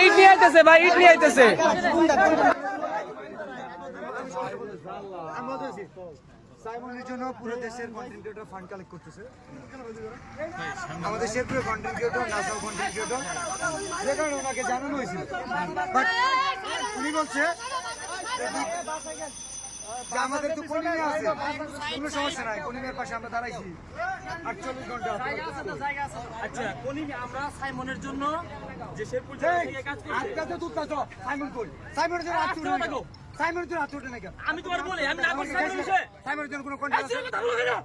ইট নিয়ে আইতেছে ভাই, ইট নিয়ে আইতেছে। সাইমনের জন্য পুরো দেশের কন্টেন্ট ক্রিয়েটর ফান্ড কালেক্ট করতেছে। আমাদের শেরপুরে কন্টেন্ট ক্রিয়েটর, নাসাও কন্টেন্ট ক্রিয়েটর, যে কারণে ওনাকে জানানো হয়েছিল। বাট উনি বলছে যে আমাদের তো কলিমে আছে, কোনো সমস্যা নাই, কলিমের পাশে আমরা দাঁড়াইছি 48 ঘন্টা। আচ্ছা, কলিমে আমরা সাইমনের জন্য যে শেরপুর কাজ করছি, আজকে তো সাইমন কই, সাইমনের জন্য আত্মীয় থাকো, সাইমনের জন্য আত্মীয় নাকি? আমি তোমার বলি, আমি না করছি সাইমনের বিষয়ে, সাইমনের জন্য কোনো কন্টেন্ট আছে? কথা বলো না।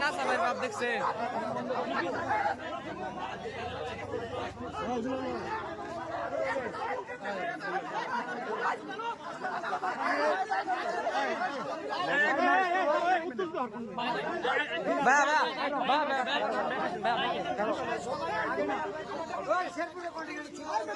না সবাই বাপ দেখছে। শেরপুরে কন্টেন্ট ক্রিয়েটর